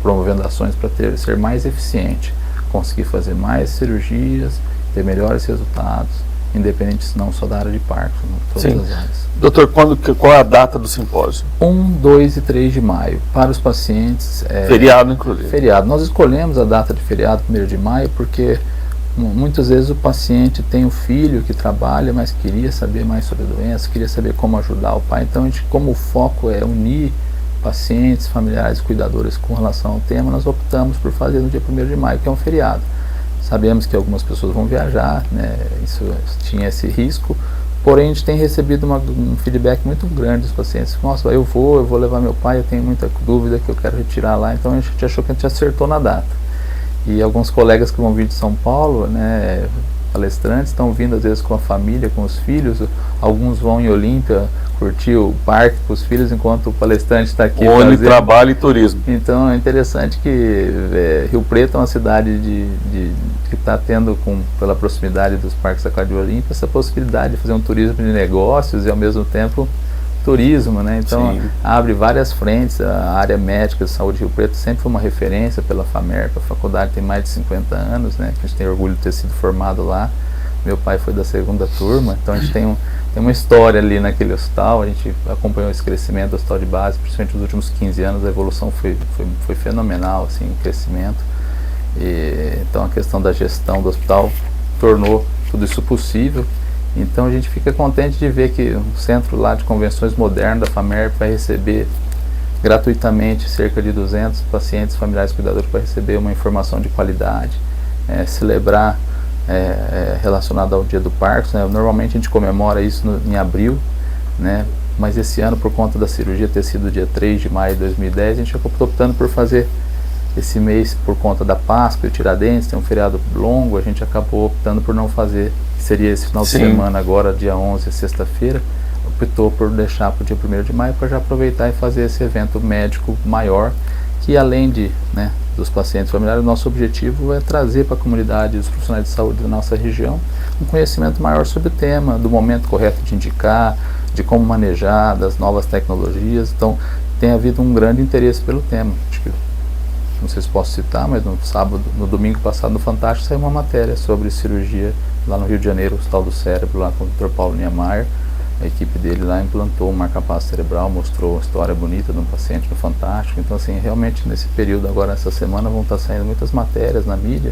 Speaker 2: promovendo ações para ser mais eficiente, conseguir fazer mais cirurgias, ter melhores resultados, independente não só da área de Parkinson, todas as áreas.
Speaker 1: Doutor, qual é a data do simpósio?
Speaker 2: 1, 2 e 3 de maio. Para os pacientes...
Speaker 1: feriado, inclusive.
Speaker 2: Feriado. Nós escolhemos a data de feriado, 1º de maio, porque muitas vezes o paciente tem um filho que trabalha, mas queria saber mais sobre a doença, queria saber como ajudar o pai. Então, como o foco é unir pacientes, familiares e cuidadores com relação ao tema, nós optamos por fazer no dia 1º de maio, que é um feriado. Sabemos que algumas pessoas vão viajar, né? Isso tinha esse risco, porém a gente tem recebido um feedback muito grande dos pacientes. Nossa, eu vou levar meu pai, eu tenho muita dúvida que eu quero retirar lá, então a gente achou que a gente acertou na data. E alguns colegas que vão vir de São Paulo, né, palestrantes, estão vindo às vezes com a família, com os filhos. Alguns vão em Olímpia curtir o parque com os filhos, enquanto o palestrante está aqui
Speaker 1: fazendo trabalho e turismo.
Speaker 2: Então é interessante que Rio Preto é uma cidade que está tendo, pela proximidade dos parques aquáticos de Olímpia, essa possibilidade de fazer um turismo de negócios e ao mesmo tempo turismo, né? Então abre várias frentes. A área médica de saúde de Rio Preto sempre foi uma referência pela FAMERP. A faculdade tem mais de 50 anos, né? A gente tem orgulho de ter sido formado lá. Meu pai foi da 2ª turma, então a gente tem uma história ali naquele hospital. A gente acompanhou esse crescimento do Hospital de Base, principalmente nos últimos 15 anos. A evolução foi fenomenal, assim, em crescimento. Então a questão da gestão do hospital tornou tudo isso possível. Então a gente fica contente de ver que o centro lá de convenções moderno da FAMERP vai receber gratuitamente cerca de 200 pacientes, familiares e cuidadores, para receber uma informação de qualidade, celebrar relacionado ao dia do Parkinson, né? Normalmente a gente comemora isso em abril, né? mas esse ano, por conta da cirurgia ter sido dia 3 de maio de 2010, a gente acabou optando por fazer esse mês, por conta da Páscoa e Tiradentes, tem um feriado longo, a gente acabou optando por não fazer, que seria esse final de semana agora, dia 11, sexta-feira, optou por deixar para o dia 1º de maio para já aproveitar e fazer esse evento médico maior, que além de, né, dos pacientes familiares, o nosso objetivo é trazer para a comunidade e os profissionais de saúde da nossa região um conhecimento maior sobre o tema, do momento correto de indicar, de como manejar, das novas tecnologias. Então tem havido um grande interesse pelo tema. Acho que, não sei se posso citar, mas no domingo passado no Fantástico saiu uma matéria sobre cirurgia lá no Rio de Janeiro, o Hospital do Cérebro, lá com o Dr. Paulo Niemeyer. A equipe dele lá implantou um marca-passo cerebral, mostrou uma história bonita de um paciente no Fantástico. Então, assim, realmente nesse período agora, essa semana, vão estar saindo muitas matérias na mídia.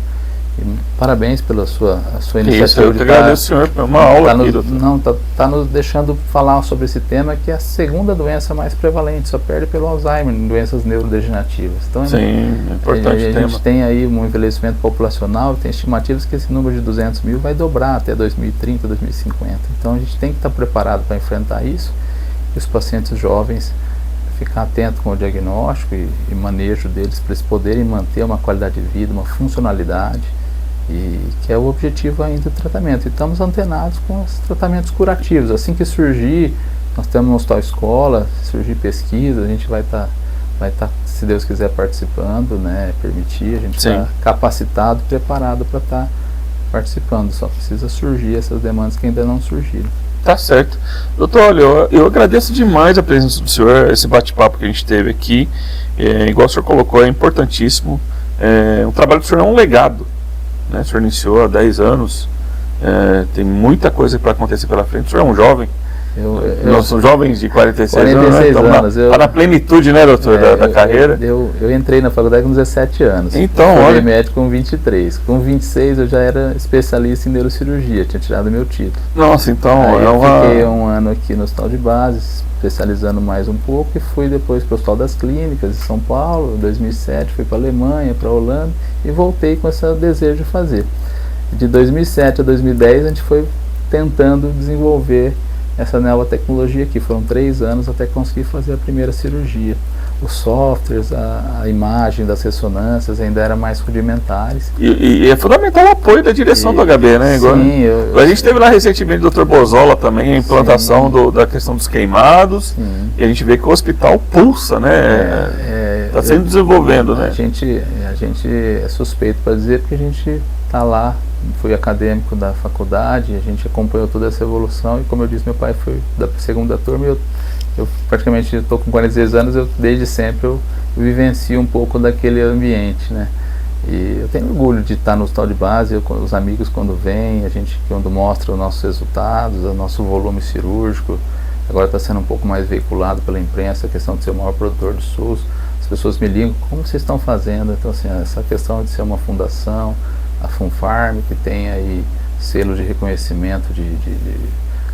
Speaker 2: E parabéns pela sua iniciativa.
Speaker 1: Isso, eu te agradeço, senhor, por uma aula aqui, doutor.
Speaker 2: Tá nos deixando falar sobre esse tema, que é a segunda doença mais prevalente, só perde pelo Alzheimer, em doenças neurodegenerativas. Então,
Speaker 1: sim, é importante
Speaker 2: a gente tem aí um envelhecimento populacional, tem estimativas que esse número de 200 mil vai dobrar até 2030, 2050. Então, a gente tem que estar preparado para enfrentar isso, e os pacientes jovens ficar atento com o diagnóstico e manejo deles, para eles poderem manter uma qualidade de vida, uma funcionalidade, e que é o objetivo ainda do tratamento. E estamos antenados com os tratamentos curativos. Assim que surgir, nós temos no Hospital Escola, surgir pesquisa, a gente vai estar, se Deus quiser, participando, né, permitir, a gente está capacitado, preparado para estar participando. Só precisa surgir essas demandas que ainda não surgiram.
Speaker 1: Tá certo. Doutor, olha, eu agradeço demais a presença do senhor, esse bate-papo que a gente teve aqui. Igual o senhor colocou, é importantíssimo. O trabalho do senhor é um legado, né? O senhor iniciou há 10 anos, tem muita coisa para acontecer pela frente. O senhor é um jovem. Nós somos jovens de 46 anos, né? Então, na plenitude, né, doutor, da carreira.
Speaker 2: Eu entrei na faculdade com 17 anos.
Speaker 1: Então,
Speaker 2: eu fui médico com 23. Com 26 eu já era especialista em neurocirurgia, tinha tirado meu título.
Speaker 1: Nossa, então
Speaker 2: eu fiquei um ano aqui no Hospital de Base, especializando mais um pouco, e fui depois para o Hospital das Clínicas de São Paulo. Em 2007 fui para a Alemanha, para a Holanda, e voltei com esse desejo de fazer. De 2007 a 2010 a gente foi tentando desenvolver essa nova tecnologia aqui. Foram 3 anos até conseguir fazer a primeira cirurgia. Os softwares, a imagem das ressonâncias ainda eram mais rudimentares.
Speaker 1: E é fundamental o apoio da direção do HB, né? Igual,
Speaker 2: sim,
Speaker 1: a gente teve lá recentemente o Dr. Bozola também, a implantação da questão dos queimados, e a gente vê que o hospital pulsa, né? Está sendo desenvolvendo, né?
Speaker 2: A gente é suspeito para dizer, porque a gente está lá, fui acadêmico da faculdade, a gente acompanhou toda essa evolução, e como eu disse, meu pai foi da segunda turma, e eu praticamente estou com 46 anos, desde sempre eu vivencio um pouco daquele ambiente, né? E eu tenho orgulho de estar no Hospital de Base, os amigos quando vêm, a gente quando mostra os nossos resultados, o nosso volume cirúrgico, agora está sendo um pouco mais veiculado pela imprensa, a questão de ser o maior produtor do SUS, as pessoas me ligam, como vocês estão fazendo? Então, assim, essa questão de ser uma fundação, a FunFarm, que tem aí selo de reconhecimento de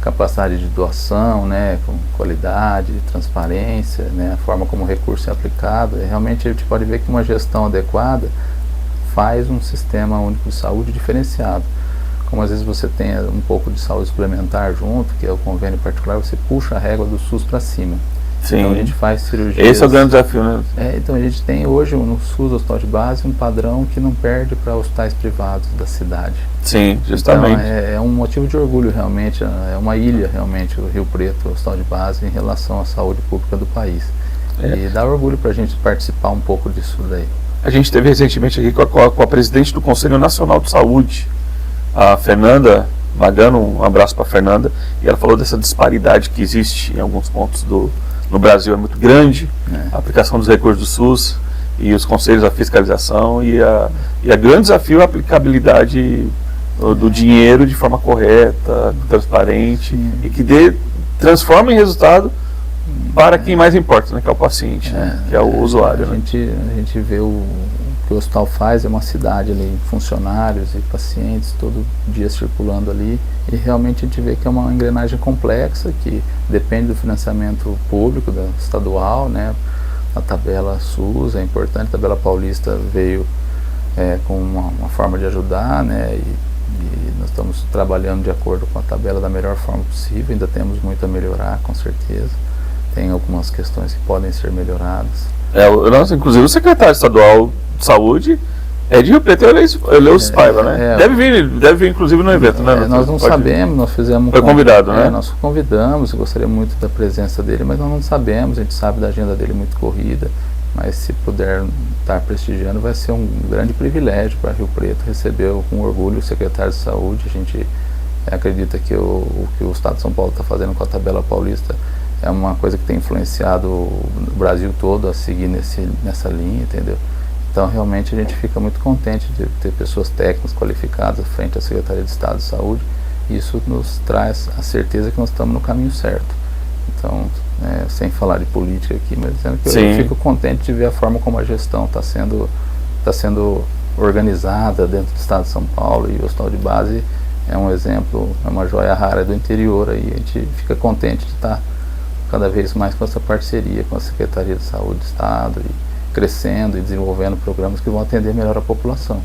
Speaker 2: capacidade de doação, né, com qualidade, transparência, né, a forma como o recurso é aplicado, realmente a gente pode ver que uma gestão adequada faz um sistema único de saúde diferenciado. Como às vezes você tem um pouco de saúde suplementar junto, que é o convênio particular, você puxa a régua do SUS para cima.
Speaker 1: Sim.
Speaker 2: Então a gente faz cirurgia.
Speaker 1: Esse é o grande desafio, né?
Speaker 2: Então a gente tem hoje no SUS, Hospital de Base, um padrão que não perde para hospitais privados da cidade.
Speaker 1: Sim, justamente.
Speaker 2: Então é um motivo de orgulho realmente, é uma ilha realmente o Rio Preto, o Hospital de Base, em relação à saúde pública do país. E dá orgulho para a gente participar um pouco disso daí.
Speaker 1: A gente esteve recentemente aqui com a presidente do Conselho Nacional de Saúde, a Fernanda Magano, um abraço para a Fernanda, e ela falou dessa disparidade que existe em alguns pontos no Brasil, é muito grande, a aplicação dos recursos do SUS e os conselhos, a fiscalização e a grande desafio é a aplicabilidade do dinheiro de forma correta, transparente, e que transforma em resultado para quem mais importa, né, que é o paciente, né, que é o usuário.
Speaker 2: A gente vê o que o hospital faz, é uma cidade ali, funcionários e pacientes todo dia circulando ali, e realmente a gente vê que é uma engrenagem complexa, que depende do financiamento público, estadual, né? A tabela SUS é importante, a tabela paulista veio com uma forma de ajudar, né? e nós estamos trabalhando de acordo com a tabela da melhor forma possível. Ainda temos muito a melhorar, com certeza. Tem algumas questões que podem ser melhoradas.
Speaker 1: Inclusive o secretário estadual de saúde é de Rio Preto, Eleus Paiva, né? Deve vir inclusive no evento, né?
Speaker 2: Nós não sabemos, nós fizemos...
Speaker 1: Foi convidado, né?
Speaker 2: Nós convidamos, eu gostaria muito da presença dele, mas nós não sabemos, a gente sabe da agenda dele muito corrida, mas se puder estar prestigiando, vai ser um grande privilégio para Rio Preto receber com orgulho o secretário de saúde. A gente acredita que o que o Estado de São Paulo está fazendo com a tabela paulista é uma coisa que tem influenciado o Brasil todo a seguir nessa linha, entendeu? Então, realmente, a gente fica muito contente de ter pessoas técnicas qualificadas à frente da Secretaria de Estado de Saúde. Isso nos traz a certeza que nós estamos no caminho certo. Então, sem falar de política aqui, mas dizendo que eu fico contente de ver a forma como a gestão está sendo organizada dentro do Estado de São Paulo, e o Hospital de Base é um exemplo, é uma joia rara do interior, aí a gente fica contente de estar cada vez mais com essa parceria com a Secretaria de Saúde do Estado, e crescendo e desenvolvendo programas que vão atender melhor a população.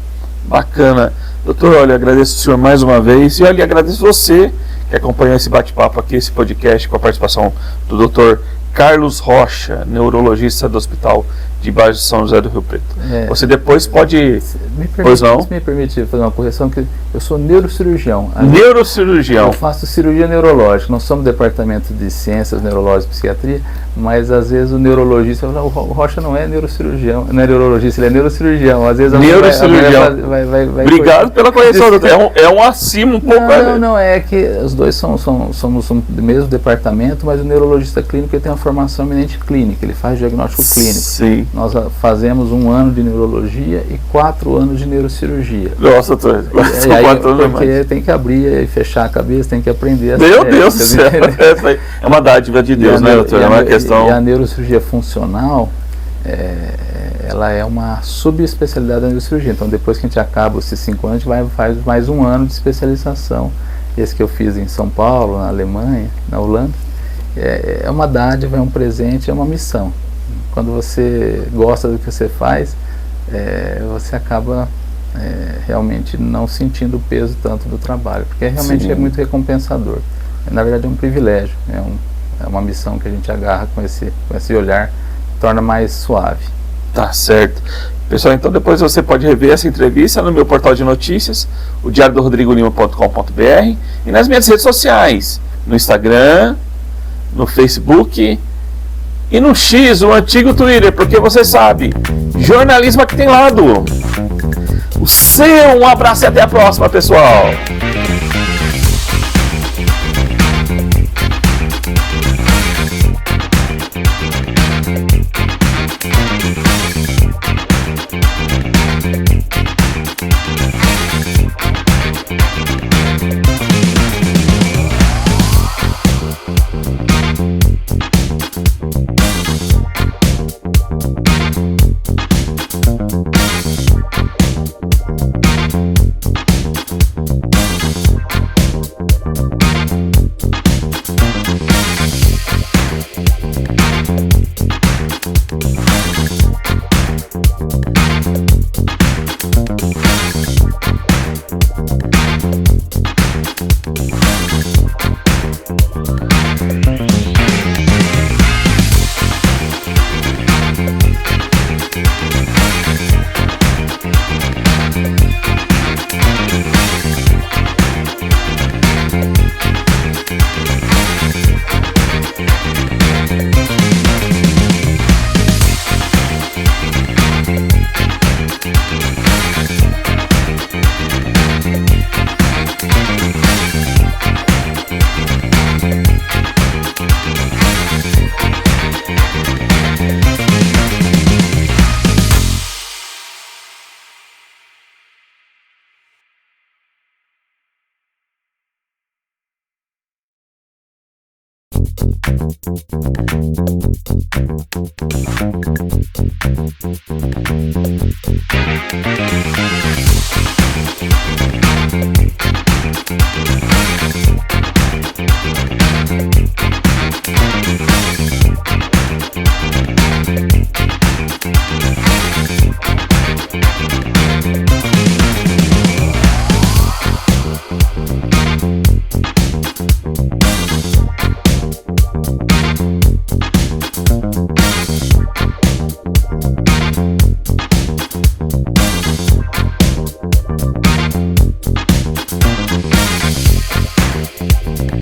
Speaker 1: Bacana. Doutor, olha, agradeço o senhor mais uma vez, e olha, agradeço você que acompanhou esse bate-papo aqui, esse podcast, com a participação do doutor Carlos Rocha, neurologista do Hospital de Base de São José do Rio Preto. Você depois pode...
Speaker 2: Me permite fazer uma correção, que eu sou neurocirurgião.
Speaker 1: Neurocirurgião.
Speaker 2: Eu faço cirurgia neurológica. Nós somos departamento de ciências, neurologia e psiquiatria, mas às vezes o neurologista fala, o Rocha não é neurocirurgião, não é neurologista, ele é neurocirurgião. Às vezes
Speaker 1: neurocirurgião. Vai Obrigado pela correção, doutor. É um acima um pouco.
Speaker 2: Não, é que os dois somos do mesmo departamento, mas o neurologista clínico ele tem uma formação eminente clínica, ele faz diagnóstico clínico.
Speaker 1: Sim.
Speaker 2: Nós fazemos 1 ano de neurologia e 4 anos de neurocirurgia.
Speaker 1: Nossa, doutor.
Speaker 2: Porque tem que abrir e fechar a cabeça, tem que aprender as
Speaker 1: Meu Deus do céu. É uma dádiva de Deus, né, doutor? É uma questão...
Speaker 2: E a neurocirurgia funcional, ela é uma subespecialidade da neurocirurgia. Então, depois que a gente acaba esses 5 anos, a gente faz mais 1 ano de especialização. Esse que eu fiz em São Paulo, na Alemanha, na Holanda. É uma dádiva, é um presente, é uma missão. Quando você gosta do que você faz, você acaba realmente não sentindo o peso tanto do trabalho, porque realmente é muito recompensador. Na verdade é um privilégio, é uma missão que a gente agarra com esse olhar, torna mais suave.
Speaker 1: Tá certo. Pessoal, então depois você pode rever essa entrevista no meu portal de notícias, o diariodorodrigolima.com.br, e nas minhas redes sociais, no Instagram, no Facebook e no X, o antigo Twitter, porque você sabe, jornalismo aqui tem lado. Um abraço e até a próxima, pessoal. Lima.